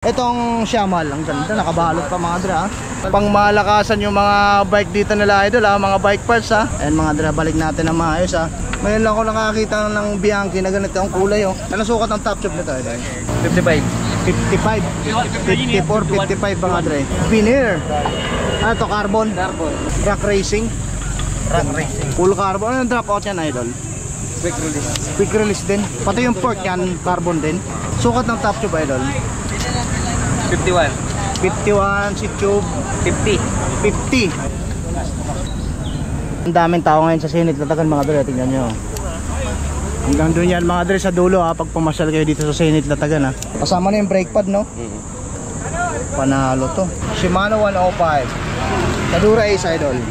Itong Shamal, ang ganda, nakabalot pa mga dra. Pang malakasan yung mga bike dito nila idol ha, mga bike parts ha. And mga dra, balik natin ng maayos ha. Ngayon lang ako nakakita ng Bianchi na ganito ang kulay oh. Ano sukat ng top tube nito idol? 55 54, 55 mga dra. Veneer. Ano to, carbon? Carbon. Track racing? Track racing. Full carbon. Ano yung drop out yan idol? Quick release. Quick release din. Pati yung port yan, carbon din. Sukat ng top tube idol? 51 si tube 50. Ang daming tao ngayon sa Senate Latagan mga dre, tingnan nyo. Hanggang doon yan mga dre sa dulo ha, pag pumasyal kayo dito sa Senate Latagan ha. Kasama na yung brake pad no? Panalo to. Shimano 105 Tadura Ace idol.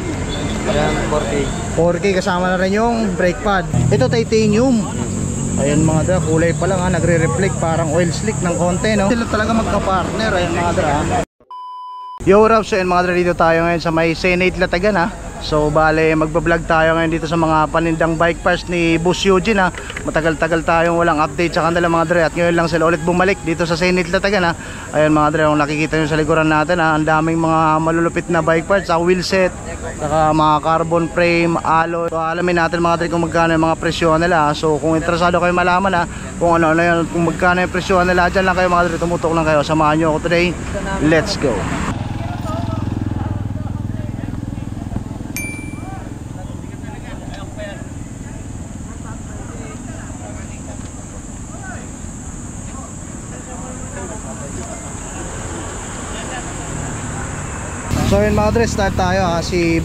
4K kasama na rin yung brake pad. Ito titanium. Ayan mga dra, kulay pa lang ha, nagre-reflect parang oil slick ng konti no. Sila talaga magka-partner, ayan mga dra. Yo, what up? So ayan mga dra, dito tayo ngayon sa may Senate Latagan ha. So bale, magbablog tayo ngayon dito sa mga panindang bike parts ni Boss Eugene ha. Matagal-tagal tayong walang update sa kanila mga dre. At ngayon lang sila ulit bumalik dito sa Senate Latagan ha. Ayan mga dre, kung nakikita nyo sa likuran natin ha, ang daming mga malulupit na bike parts, wheelset, saka mga carbon frame, alloy. So alamin natin mga dre kung magkano yung mga presyo nila ha. So kung interesado kayo malaman ha, kung ano yun, kung magkano yung presyo nila, dyan lang kayo mga dre, tumutok lang kayo. Samahan nyo ako today. Let's go. So yun mga dre, start tayo ha. Si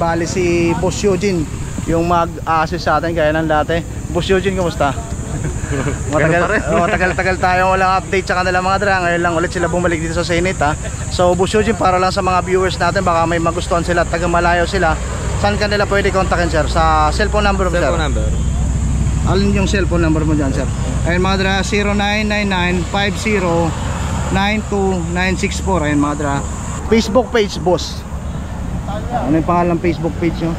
Boss Eugene yung mag-assist sa atin kaya ng dati. Boss Eugene, kumusta? Matagal-tagal tayo walang update sa kanila mga dre. Ngayon lang ulit sila bumalik dito sa Senate ha. So Boss Eugene, para lang sa mga viewers natin, baka may magustuhan sila, taga malayo sila, saan kanila pwede kontakin sir? Sa cellphone number mo sir? Cellphone number. Alin yung cellphone number mo dyan sir? Ayun mga dre, 0999-50-92964. Ayun mga dre. Facebook page boss. Ano yung pangalan ng Facebook page nyo?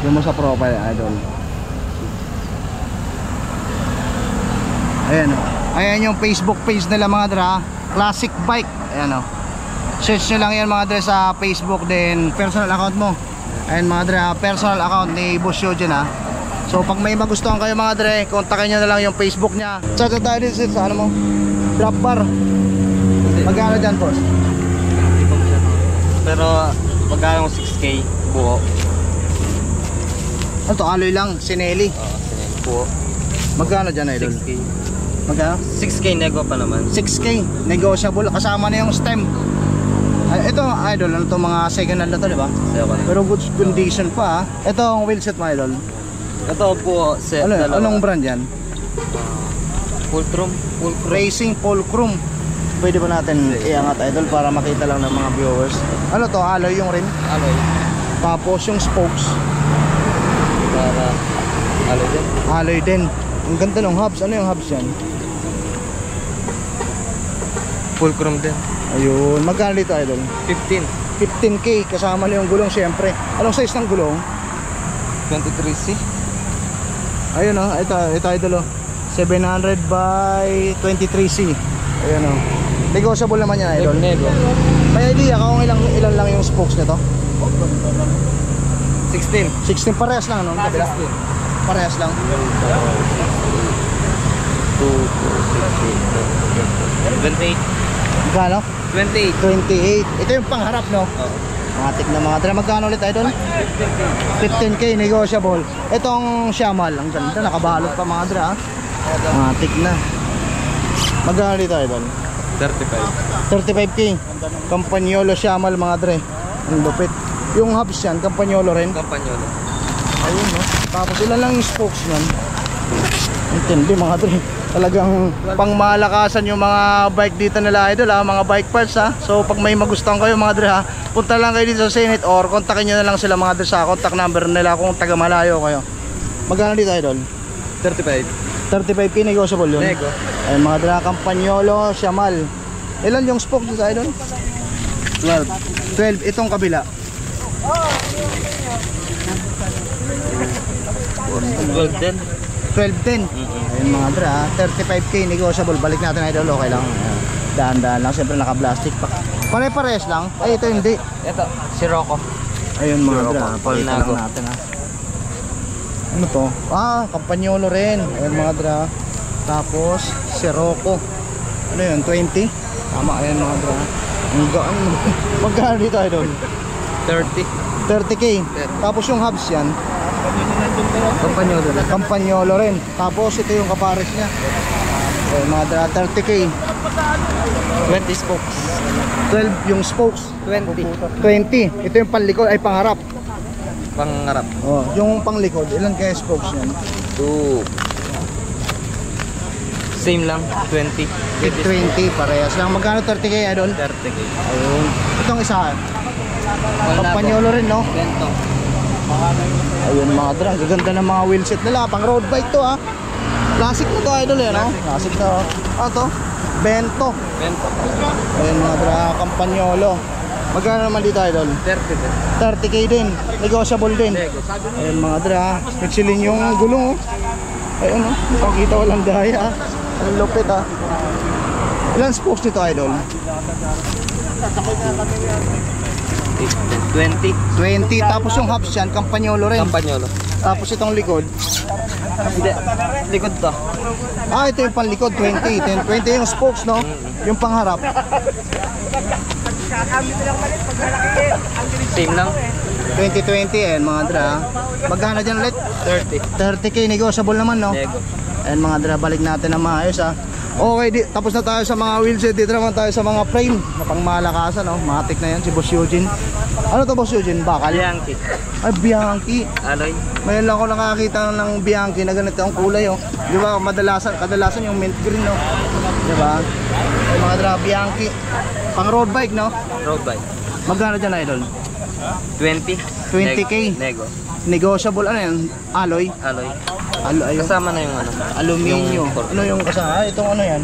Doon mo sa profile idol. Ayan o. Ayan yung Facebook page nila mga dra, Classic Bike. Ayan o. Search nyo lang yan mga dra sa Facebook. Din personal account mo. Ayan mga dra, personal account ni Boss Eugene ha. So pag may magustuhan kayo mga dra, kontakin nyo na lang yung Facebook nya. Chat tayo dito sa ano mo, drop bar. Magkano dyan boss? Pero magkano 6K buo? Ano to, alloy lang, Sinelli. Sinelli buo. Magkano dyan idol? 6K. Magkano? 6K nego pa naman. 6K, negotiable, kasama na yung stem. Ito idol, ano to, mga second hand na to diba? Pero good condition pa ha. Ito ang wheelset mo idol. Ito buo set. Anong brand yan? Fulcrum. Racing Fulcrum. Pwede ba natin iangat idol para makita lang ng mga viewers? Ano to, alloy yung rim? Alloy. Tapos yung spokes? Para alloy din. Alloy din. Ang ganda ng hubs. Ano yung hubs yan? Fulcrum din. Ayun. Magkano dito idol? 15K kasama na yung gulong syempre. Anong size ng gulong? 23C. Ayun o. Ito idol o. 700 by 23C. Ayun o. Negotiable naman yan idol. Nego. May idea ka kung ilan lang yung spokes nito? 16 parehas lang no? 16 parehas lang. 28. Magkano? 28. Ito yung pangharap no? Oo. Matik na mga dra. Magkano ulit idol? 15K negotiable. Itong Shamal, ang ganda, nakabalot pa mga dra. Matik na. Magkano dito idol? 35K. Campagnolo Shamal mga dre. Ang lupit. Yung hubs yan, Campagnolo rin. Campagnolo. Ayun no. Tapos ilan lang yung spokes nun. Intindi mga dre. Talagang pangmalakasan yung mga bike dito nila idol ha, mga bike parts ha. So pag may magustuhan kayo mga dre ha, punta lang kayo dito sa Senate or kontakin nyo na lang sila mga dre sa contact number nila kung taga malayo kayo. Magkano dito idol? 35K negotiable yun. Nego. Ay mga dra, Campagnolo, Shamal. Ilan yung spokes dito idol? 12 itong kabila. Gold din. 1210. Ayun mga dra, 35k negotiable. Balik natin idol, okay lang. Ayan. Dahan-dahan lang, siyempre naka-plastic pa. Pare-pares lang. Ay, ito hindi. Ito, si Rocco. Ayun mga Sirocco, dra, pakita lang Polnago. natin ha. Ano to? Campagnolo rin. Ayun mga dra. Tapos, Sirocco. Ano yun, 20? Tama, ayun mga dra. Ang gaan. Magkano dito idol? 30. 30k. Tapos yung hubs yan, Campagnolo na. Campagnolo rin. Tapos ito yung kapares niya. Ayun mga dra, 30k. 20 spokes. 12 yung spokes. 20. 20. Ito yung panlikod ay pangarap. Pangarap. Oh, yung panglikod, ilan kaya spokes yan? 2. Same lang, 20. 20 parehas lang. Magkano 30k idol? 30k. Ayun. Itong isa. Campagnolo rin, no? Bento. Ayun mga dra, ang gaganda ng mga wheelset nila. Pang road bike to ha. Classic na to idol eh, no? Classic to. To? Bento. Bento. Ayun mga dra, Campagnolo. Magkano naman dito idol? 30. 30k din. Negotiable din. Ayun mga dra, Michelin yung gulong oh. Ayun oh, pakita walang daya. Ang lupit ha. Ilan spokes dito idol? 20. 20. Tapos yung hubs yan, Campagnolo rin. Campagnolo. Tapos itong likod. Hindi. Likod to. Ito yung panlikod, 20. 20 yung spokes, no? Yung pangharap. Same lang. 2020 eh, mga dra. Magkano dyan ulit? 30. 30k, negotiable naman, no? Nego. Ayan mga dra, balik natin na maayos ha. Okay, tapos na tayo sa mga wheelset. Dito naman tayo sa mga frame na pangmalakasan, no? Matik na yan, si Boss Eugene. Ano to Boss Eugene? Bakal? Bianchi. Ay, Bianchi. Alloy. Ngayon lang ako nakakita ng Bianchi na ganito ang kulay, oh. Di ba? Kadalasan yung mint green, no? Di ba? Ay, mga dra, Bianchi. Pang road bike, no? Road bike. Magkano dyan, idol? 20. 20K. Nego. Negotiable, ano yan? Alloy? Alloy. Alloy. Kasama na yung ano. Aluminyo. Ano yung kasama? Itong ano yan?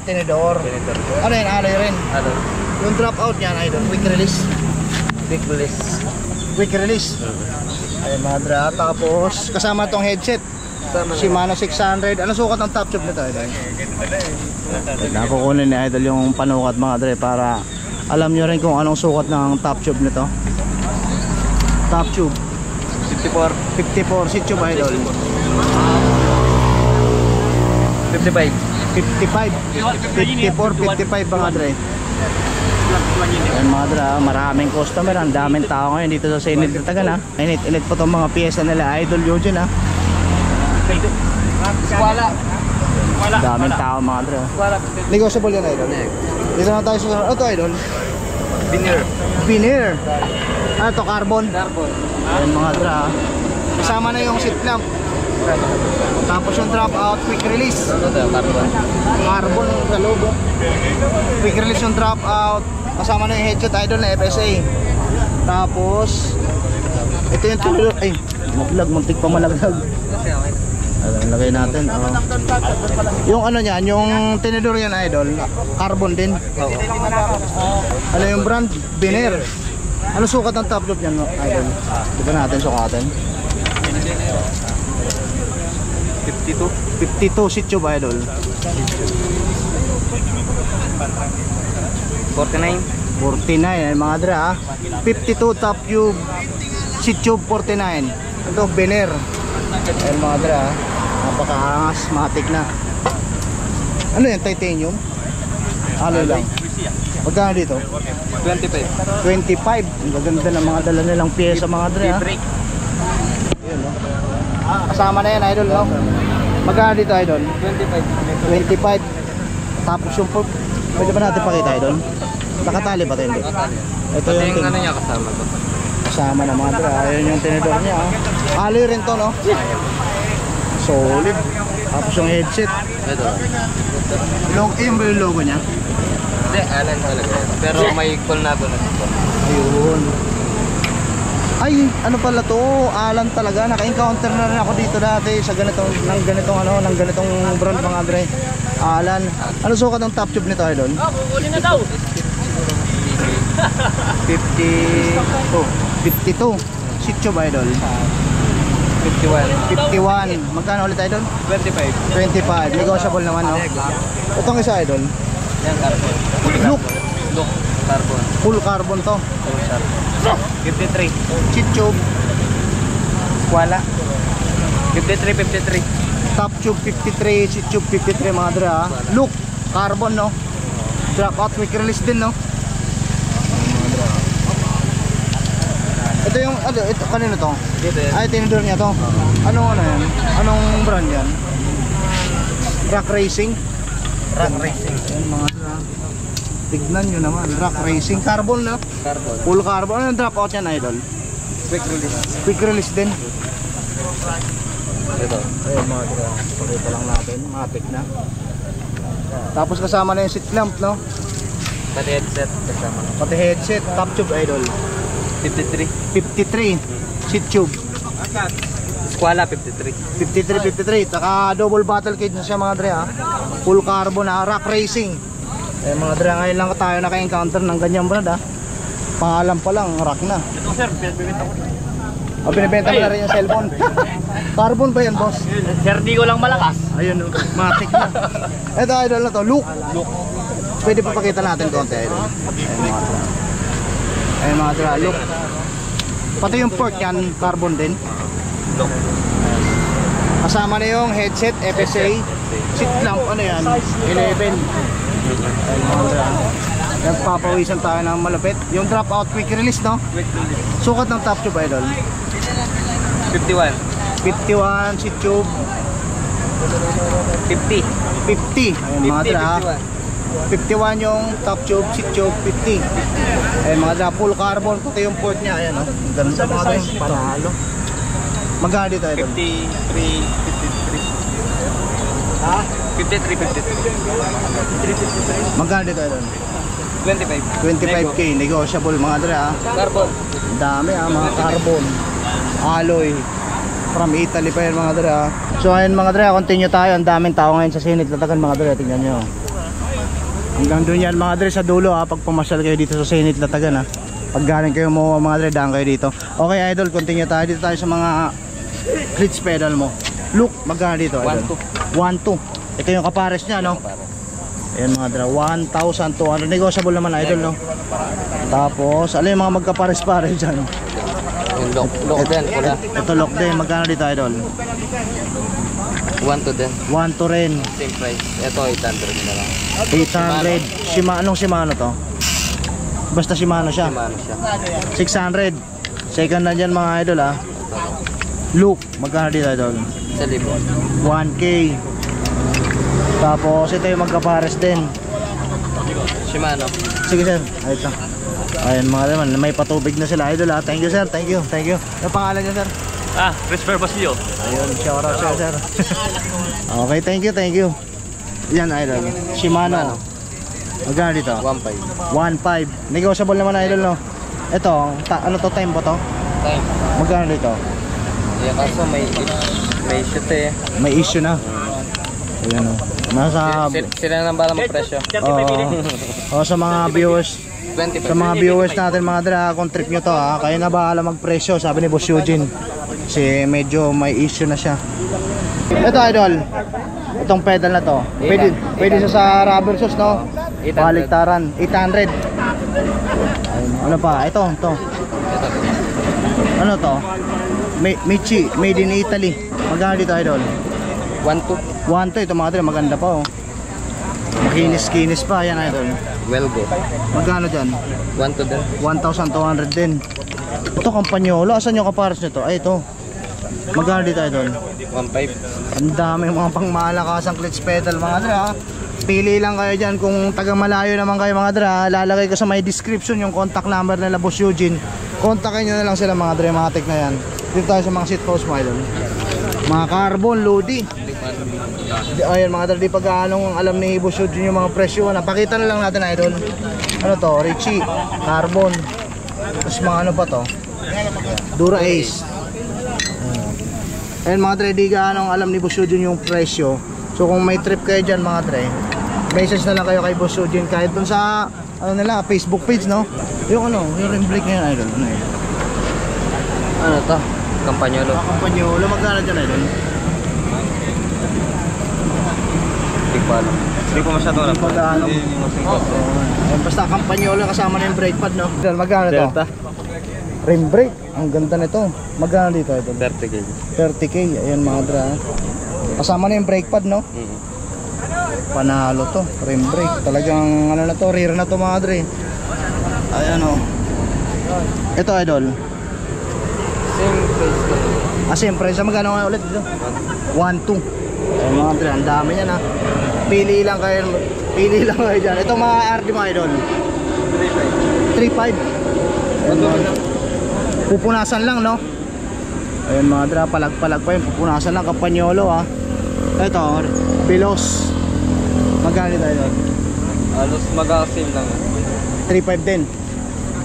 Tinidor. Tinidor. Ano yan? Alloy rin. Alloy. Yung drop out yan, idol. Quick release. Big release. Quick release. Ayun mga dra. Tapos kasama tong headset. Kasama na. Shimano 600. Ano sukat ng top tube nito, idol? Nakukunin ni idol yung panukat mga dre para alam nyo rin kung anong sukat ng top tube nito. Top tube 54. 54 seat tube idol. 55. 55 54, 55 mga dre. Ayan mga dre, maraming customer. Ang daming tao ngayon dito sa Init na Tagan ha. Init po itong mga piyesa nila Idol Eugene ha. Wala. Daming tao mga dre. Wala. Negotiable yan idol. Dito na tayo sa ito idol. Veneer. Veneer. Ano to, carbon? Carbon. Ayan mga dre ha. Kasama na yung seat lamp. Tapos yung drop out, quick release. Ano to? Carbon. Carbon sa loob. Quick release yung drop out. Kasama na yung headset idol na FSA. Tapos ito yung tulo. Ay, maglag, muntik pa malaglag. Lagay natin. Yung ano niyan, yung tinidor yan idol, carbon din. Ano yung brand? Veneer. Ano sukat ng top loop niyan idol? Di ba natin sukatin? 52. 52 seat tube idol. 49. 49 mga dra ha. 52 top tube seat tube 49. Ito Veneer. Ayan mga dra ha. Napakaangas, matik na. Ano yan, titanium? Alloy lang. Magkano dito? 25. 25. Ang gaganda ng mga dala nilang pyesa mga dra ha. Brake. Ayun, no? Kasama na yan idol, no? Magkano dito idol? 25. 25. Tapos yung pwede ba natin pakita idol? Nakatali ba ito hindi? Ito Pati yung yung ano niya kasama to. kasama na mga dra. Ayun yung tinidor niya. Oh. Alloy rin to, no? Solid. Tapos yung headset. Ito. Yung logo niya. Hindi, Alan talaga. Pero may Polnago na dito. Ayun. Ay, ano pala to? Alan talaga. Naka-encounter na rin ako dito dati sa ganitong brand mga dre. Alan. Ano sukat ng top tube nito, idol? Uli na daw. 52. 52. Seat tube, idol. 51. 51. Magkano ulit idol? 25. 25. Negotiable naman, no? Itong isa idol. Yan, carbon. Look. Look, carbon. Full carbon to. 53. Cheat tube. Squala. 53. Top tube 53. Cheat tube 53 mga dre ha. Look. Carbon, no? Drop out. Quick release din, no? Ito yung, ano, ito, kanino to? Dito yan. Ay, tinidor niya to. Anong ano yan? Anong brand yan? Rock Racing? Rock Racing. Ayan mga dre ha. Tignan nyo naman. Rock Racing. Carbon, no? Carbon. Full carbon. Ano yung drop out yan, idol? Quick release. Quick release din. Ito. Ayun mga dre. Pakita lang natin. Matik na. Tapos kasama na yung seat clamp, no? Pati headset kasama. Pati headset. Top tube, idol. 53. 53. Seat tube. Squala 53. 53. Taka double battle cage na siya mga dre ha. Full carbon ha. Rock Racing. Eh mga dre, ngayon lang tayo naka-encounter ng ganyan brad ha. Pangalan pa lang, rock na. Ito sir, pinibenta ko. O binibenta mo na rin yung cellphone. Carbon ba yan boss? Sir, di ko lang malakas. Ayun o, matik na. Ito idol na to, look. Pwede pa pakita natin konti idol. Ayun mga dre, look. Pati yung port yan, carbon din. Look. Kasama na yung headset, FSA. Seat clamp, ano yan? 11. Nagpapawisan tayo ng malapit. Yung drop out quick release, no? Quick release. Sukat ng top tube idol. 51. 51 seat tube. 50. 50. Ayun mga dra. 51 yung top tube, seat tube, 50. Ayun mga dra, full carbon. Pati yung port niya, ayan, no? Ganun sa mga dra. Panalo. Magkano dito idol? 53. Ha? 53. Magkano dito idol? 25. 25k, negotiable mga dra. Carbon. Dami mga carbon. Alloy. From Italy pa yun mga dra. So ayun mga dra, continue tayo. Ang daming tao ngayon sa Sinit Latagan mga dra. Tingnan nyo. Hanggang doon yan mga dra sa dulo ha. Pag pumasyal kayo dito sa Sinit Latagan ha. Pag galing kayo mo mga dra, daan kayo dito. Okay idol, continue tayo. Dito tayo sa mga clutch pedal mo. Look, magkano dito idol? 1.2. Ito yung kapares nya, no? Ayan mga dra, 1,200. Negotiable naman idol, no? Tapos, ano yung mga magkapares-pares dyan? Yung lock din. Pula. Ito lock din, magkano dito idol? 1 to din. 1 to rin. Same price. Ito 800 na lang. 800. Anong Shimano to? Basta Shimano siya. Shimano siya. 600. Second na dyan mga idol ha. Look, magkano dito idol? 1,000. 1K. Tapos ito yung magkapares din. Shimano. Sige sir, ayun lang. Ayun mga naman, may patubig na sila idol ha. Thank you sir, thank you. Yung pangalan niya sir? Christopher Basilio. Ayun, shout out siya sir. Okay, thank you. Yan idol, Shimano. Magkano dito? 1.5. 1.5. Negotiable naman idol no. Ito, ano to, time ba to? Time. Magkano dito? Yeah, kaso may shoot eh. May issue na. Ayan o. Nasa Sila na bala magpresyo. sa mga viewers. 25. Sa mga viewers natin mga dra, kung trip nyo to ha, kayo na bahala magpresyo, sabi ni Boss Eugene. Kasi medyo may issue na siya. Ito idol, itong pedal na to, pwede siya sa rubber shoes no? 800. Baliktaran, 800. Ayun, ano pa, ito. Ano to? Michi, made in Italy. Magkano dito idol? 1.2. 1 to, ito mga dra, maganda pa oh. Makinis-kinis pa, yan idol. Well go. Magkano dyan? 1 to din. 1,200 din. Ito Campagnolo, asan yung kapares nito? Ay ito. Magkano dito idol? 1.5. Ang dami mga pangmalakasang clutch pedal mga dra. Pili lang kayo dyan kung taga malayo naman kayo mga dra. Lalagay ko sa may description yung contact number nila Boss Eugene. Kontakin nyo na lang sila mga dra, mga tek na yan. Dito tayo sa mga seat post mga idol. Mga carbon, Lodi. Ayan mga dra, di pag anong alam ni Boss Eugene yung mga presyo. Napakita na lang natin idol. Ano to? Richie, carbon. Tapos mga ano pa to? Dura Ace. Ayan mga dre, di anong alam ni Boss Eugene yung presyo. So kung may trip kayo dyan mga dre, message na lang kayo kay Boss Eugene kahit dun sa ano nila, Facebook page no. Yung ano, yung rim brake ngayon idol. Ano yun? Ano to? Campagnolo. Campagnolo, magkano dyan idol? Hindi pa alam. Hindi ko masyado alam. Magkano? Basta Campagnolo kasama na yung brake pad, no? Idol, magkano to? Delta. Rim brake, ang ganda nito. Magkano dito idol? 30 kg. 30k, ayan mga dra. Kasama na yung brake pad, no? Panalo to, rim brake. Talagang ano na to, rear na to mga dre. Ayan o. Ito idol. Same price lang. Same price. Magkano nga ulit dito? 1.2. Ayan mga dre, ang dami yan ha. Pili lang kayo dyan. Ito mga RD mga idol. 3.5. Ayan mga pupunasan lang, no? Ayan mga dra, palag-palag pa yun. Pupunasan lang, Campagnolo ha. Ito, Bilos. Magkano dito idol? Halos mag-same lang. 3.5 din.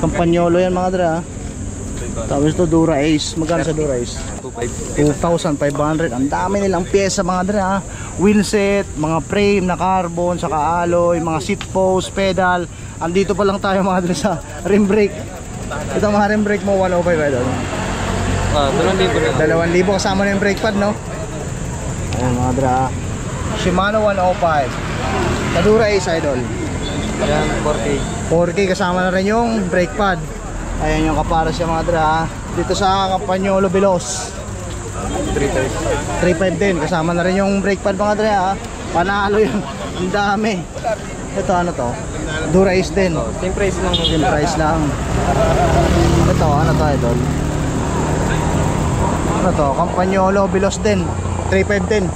Campagnolo yan mga dra. Tapos ito Dura Ace. Magkano sa Dura Ace? 2,500. Ang dami nilang pyesa mga dra. Wheelset, mga frame na carbon, saka alloy, mga seat post, pedal. Andito pa lang tayo mga dra sa rim brake. Ito mga rim brake mo 105 idol. 2,000 na. 2,000 kasama na yung brake pad, no? Ayan mga dra. Shimano 105. Sa Dura Ace idol. Yan, 4K. 4K kasama na rin yung brake pad. Ayan yung kaparas yung mga dra. Dito sa Campagnolo Bilos 3.5 din. Kasama na rin yung brake pad mga dra. Panalo yun. Ang dami. Ito ano to? Dura Ace din. Same price lang. Same price lang. Ito ano to idol? Ano to? Campagnolo Bilos din 3.5 din.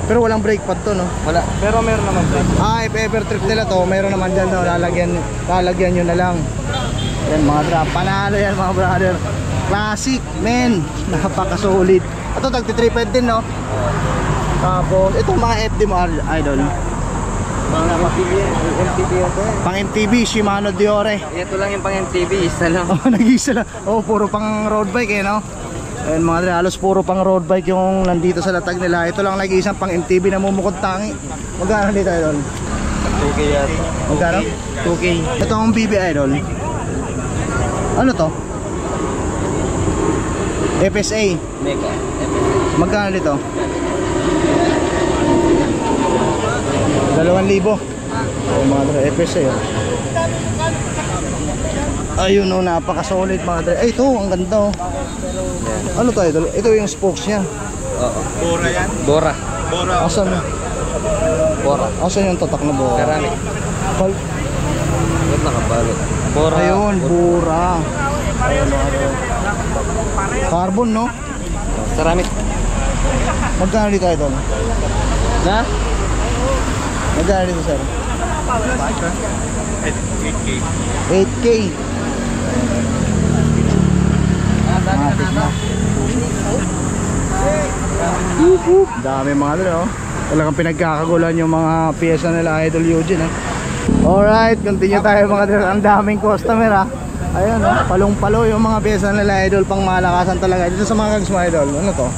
Pero walang brake pad to, no? Wala. Pero meron naman brake. If ever trip nila to, mayroon naman dyan, no? Lalagyan nyo na lang. Yan mga dra, panalo yan mga brother. Classic, men. Napaka-solid. Ito, tagti 3.5 din, no? Tapos, itong mga FD mo, idol. Mga MTB ito eh. Pang MTB, Shimano Diore. Ito lang yung pang MTB, isa lang. Oh, nag-isa lang. Oh, puro pang road bike, eh, no? Ayan mga dra, halos puro pang road bike yung nandito sa latag nila. Ito lang nag-iisang pang MTB na mumukod tangi. Magkano dito, idol? 2K yata. Magkano? 2K. Ito ang BB idol. Ano to? FSA. Mega. Magkano dito? 2,000. Oh, mga dra, FSA. Oh. Ayun no, napaka-solid mga dra. Ay, ito, ang ganda oh. Ano to idol? Ito yung spokes niya. Oo. Bora yan? Bora. Asan? Bora. Asan yung tatak na Bora? Ceramic. Ba't nakabalot? Bora. Ayun, Bora. Ayun, mga dra. Carbon, no? Ceramic. Magkano dito idol? Na? Magkano dito sir? 8K. Matik na. Dami mga dito, oh. Talagang pinagkakagulan yung mga piyesa nila Idol Eugene, eh. Alright, continue tayo mga dito. Ang daming customer, ha. Ayun, oh. Palong-palo yung mga piyesa nila Idol, pang malakasan talaga. Dito sa mga kags mo Idol, ano to?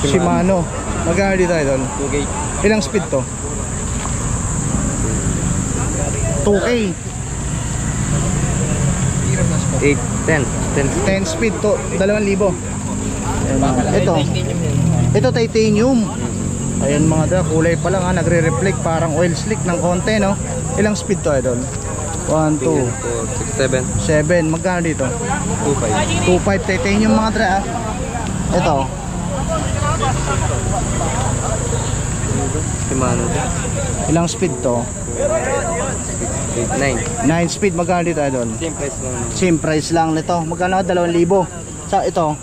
Shimano. Magkano dito Idol? 2K. Ilang speed to? 2K. 8, 10. 10 speed to 2,000. Ito titanium. Ayan mga dra, kulay pa lang ha, nagre-reflect parang oil slick ng konti, no? Ilang speed to idol? 1, 2, 6, 7. 7. Magkano dito? 2.5. 2.5 titanium mga dra, ha? Ito Shimano. ilang speed to? 8, 9. 9 speed. Magkano dito idol? Same price lang. Same price lang nito. Magkano? 2,000. Sa ito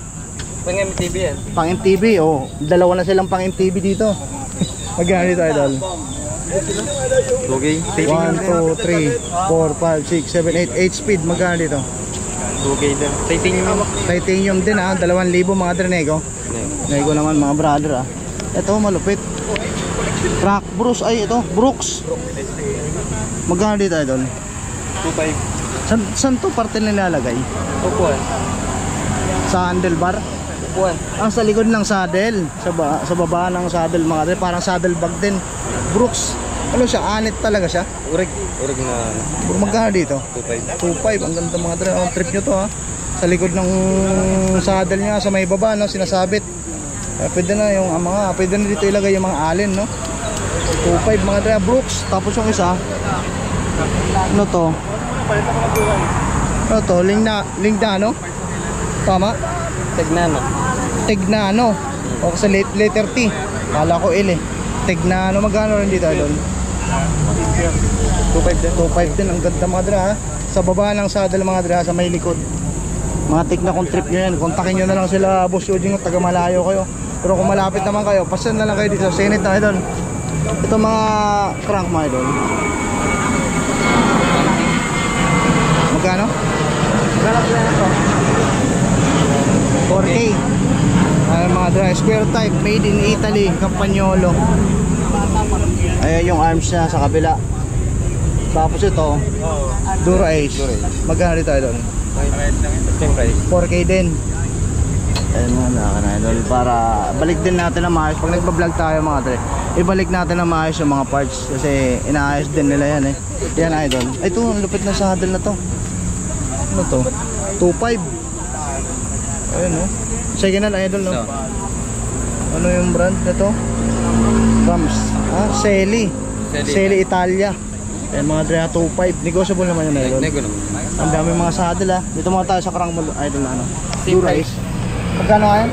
Pang MTB yan. pang MTB, oh. Dalawa na silang pang MTB dito. Magkano dito idol? 2K. 1, 2, 3, 4, 5, 6, 7, 8 8 speed. Magkano dito? 2K din. Titanium. Titanium din ha, 2,000 mga Drenego. Nego naman mga brother ha. Ito malupit. Rock Bruce, ay ito, Brooks. Magkano dito idol? 2.5. Saan to parte nilalagay? Upuan. Sa handlebar? Upuan. Sa likod ng saddle, sa baba ng saddle mga dre, parang saddle bag din. Brooks. Ano siya? Anit talaga siya? Urig na Magkano dito? 2.5. 2.5. Ang ganda mga dre. Ang trip nyo to ha. Sa likod ng saddle niya, sa may baba, no, sinasabit. Pwede na yung mga, pwede na dito ilagay yung mga allen, no. 2.5 mga dre. Brooks. Tapos yung isa, ano to? Ano to? Lingnano? Tama? Tegnano. O sa letter T. Kala ko L eh. Tegnano. Magkano rin dito doon? 2.5 din. Ang ganda mga dre ha. Sa baba ng saddle mga dre ha, sa may likod. Mga Tegna kung trip nyo yan, kontakin nyo na lang sila Boss Eugene kung taga malayo kayo. Pero kung malapit naman kayo, pasan na lang kayo dito sa Senate na idol. Ito mga crank mga idol. Magkano? Magkano na ito? 4K. Ay, mga dry square type, made in Italy, Campagnolo. Ayan yung arms niya sa kabila. Tapos ito, Dura Ace. Magkano dito idol? 4K din. Ayun mga nakaka-idol. Para balik din natin ang maayos. Pag nagbablog tayo mga dre, ibalik natin ang maayos yung mga parts. Kasi inaayos din nila yan eh. Yan idol. Ay ito, ang lupit na saddle na to. Ano to? 2.5. Ayun no. Second hand idol no. Ano yung brand na to? Rams. Selly Italia. Ayan mga dre, 2.5. Negotiable naman yun idol. Ang dami mga saddle ha. Dito muna tayo sa crank idol na ano. Dura-Ace. Magkano nga yan?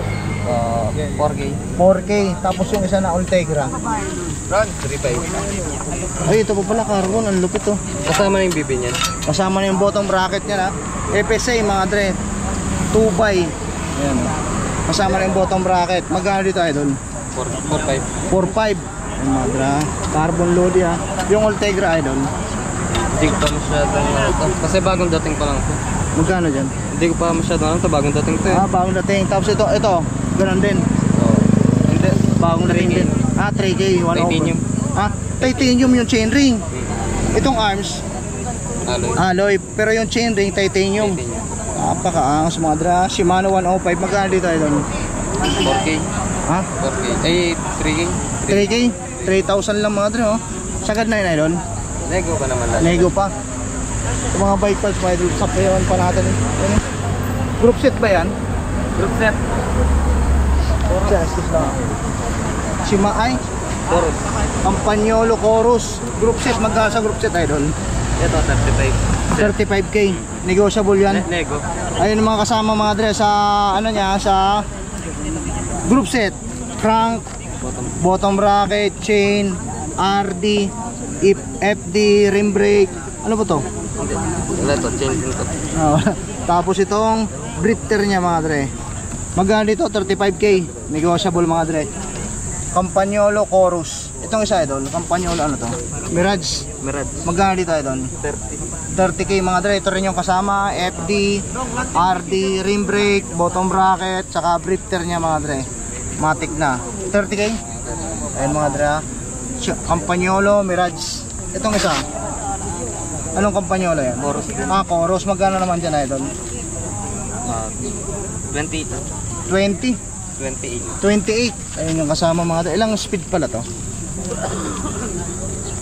4K. 4K. Tapos yung isa na Ultegra. Run, 3.5. Ay ito pa pala carbon. Ang lupit to. Kasama na yung bibi niyan. Kasama na yung bottom bracket niya ha. FSA mga dre. 2 by. Ayan. Kasama na yung bottom bracket. Magkano dito idol? 4.5. 4.5. Ayan mga dre. Carbon load ha. Yung Ultegra idol. Hindi ko pa masyadong kasi bagong dating pa lang ito. Magkano dyan? Hindi ko pa masyadong alam ito, bagong dating ito eh. Bagong dating. Tapos ito, ganun din. Hindi, Bagong dating din. 3K, 1 Titanium. Titanium yung chainring. Itong arms, Alloy. alloy. Pero yung chainring, titanium. Napakaangas mga dra. Shimano 105. Magkano dito idol? 4K. 4K. Ay, 3K. 3K? 3,000 lang mga dra oh. Sagad na yun idol. Nego pa naman lang. Nego pa. Yung mga bike parts mga idol. Sapayawan pa natin. Group set ba yan? Group set. Justice lang. Shimai? Chorus. Campagnolo Chorus. Group set. Magkano sa group set idol? Ito, 35. 35K. Negotiable yan. Nego. Ayun mga kasama mga dre sa ano niya, sa group set. Crank, bottom bracket, chain, RD, FD, rim brake. Ano ba to? Wala to, chain din to. Tapos itong drifter niya mga dre. Magkano dito? 35K. Negotiable mga dre. Campagnolo Chorus. Itong isa idol, Campagnolo ano to? Mirage. Magkano dito idol? 30K mga dre. Ito rin yung kasama, FD, RD, rim brake, bottom bracket, saka drifter niya mga dre. Matic na. 30K. Ayun mga dre. Campagnolo, Mirage. Itong isa. Anong Campagnolo yan? Chorus din. Chorus. Magkano naman dyan idol? 20. 20. 28. 28. Ayun yung kasama mga dre. Ilang speed pala to?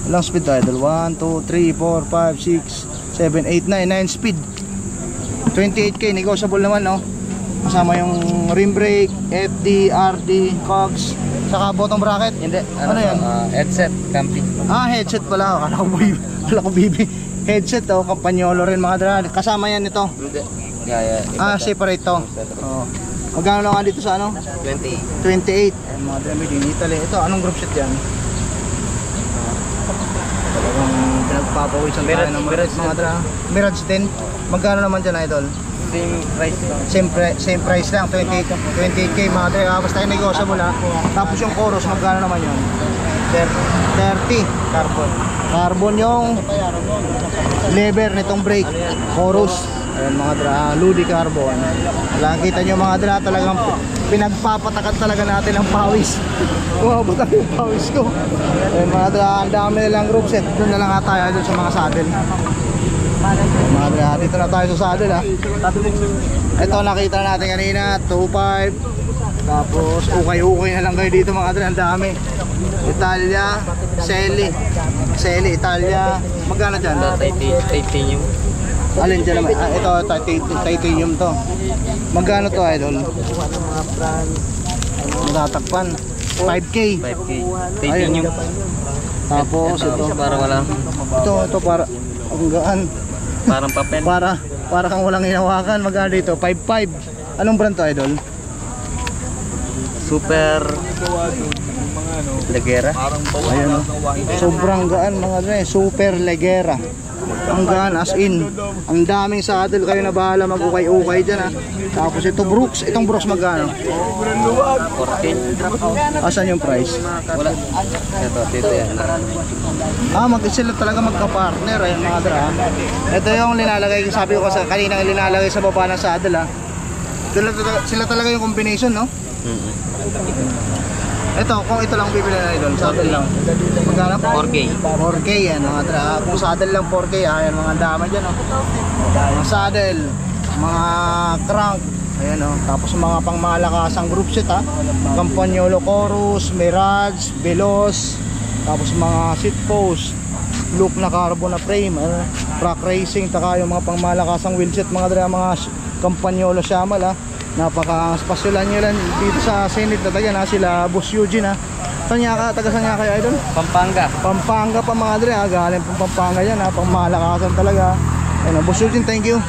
Ilang speed to idol? 1, 2, 3, 4, 5, 6, 7, 8, 9. 9 speed. 28K. Negotiable naman no? Kasama yung rim brake, FD, RD, cogs, saka bottom bracket. Hindi. Ano yan? Headset, camping. Headset pala. Kala ko bibi. Headset oh, Campagnolo rin mga dra. Kasama yan ito. Hindi. Yeah. Separate to. Oh. Magkano lang dito sa ano? 28. 28. Ayun mga dra, made in Italy. Ito, anong group set yan? Talagang pinagpapawisan tayo ng mga dra. Mirage din. Magkano naman dyan idol? Same price lang. Same price lang, 28K mga dre. Basta yung negotiable ha. Tapos yung Chorus, magkano naman yun? 30. Carbon yung lever nitong brake. Chorus. Ayan mga dra, Ludi Carbon. Kita nyo mga dra, talagang pinagpapatakan talaga natin ang pawis. Umabot ang yung pawis ko. Ayan mga dra, ang dami nilang group set. Doon na lang tayo doon sa mga saddle. Mga dra, dito na tayo sa saddle ha. Ito nakita natin kanina, 2.5. Tapos ukay-ukay na lang kayo dito mga dra, ang dami. Italia, Selly. Seli Italia. Magkano dyan? Titanium. Alin dyan naman? Ito, titanium to. Magkano to, idol? Matatakpan. 5K. 5K. Titanium. Tapos ito. Para wala. Ito para ang gaan. Parang papel. Para kang walang hinawakan. Magkano dito? 5.5. Anong brand to, idol? Super Legera. Ayun, sobrang gaan mga dre, super legera. Ang gaan as in. Ang daming saddle, kayo na bahala mag-ukay-ukay dyan ha. Tapos ito Brooks, itong Brooks magkano? 14. Asan yung price? Wala. Ito, dito yan. Sila talaga magka-partner ayun mga dre ha. Ito yung linalagay, sabi ko kanina linalagay sa baba ng saddle ha. Sila talaga yung combination no? Ito, kung ito lang bibili na idol, saddle lang. Magkano? 4K. 4K yan mga dre ha. Kung saddle lang 4K ayan mga dama dyan oh. Mga saddle, mga crank, ayan oh. Tapos mga pangmalakasang group set ha. Campagnolo Chorus, Mirage, Veloz. Tapos mga seat post, loop na carbon na frame, track racing, taka yung mga pangmalakasang wheelset mga dre, mga Campagnolo Shamal ha. Napaka-spasyolan nyo lang dito sa Senate na taga na sila Boss Eugene ha. Taga saan nga kayo idol? Pampanga. Pampanga pa mga dre ha, galing pang Pampanga yan ha, pangmalakasan talaga. Ayun, Boss Eugene, thank you.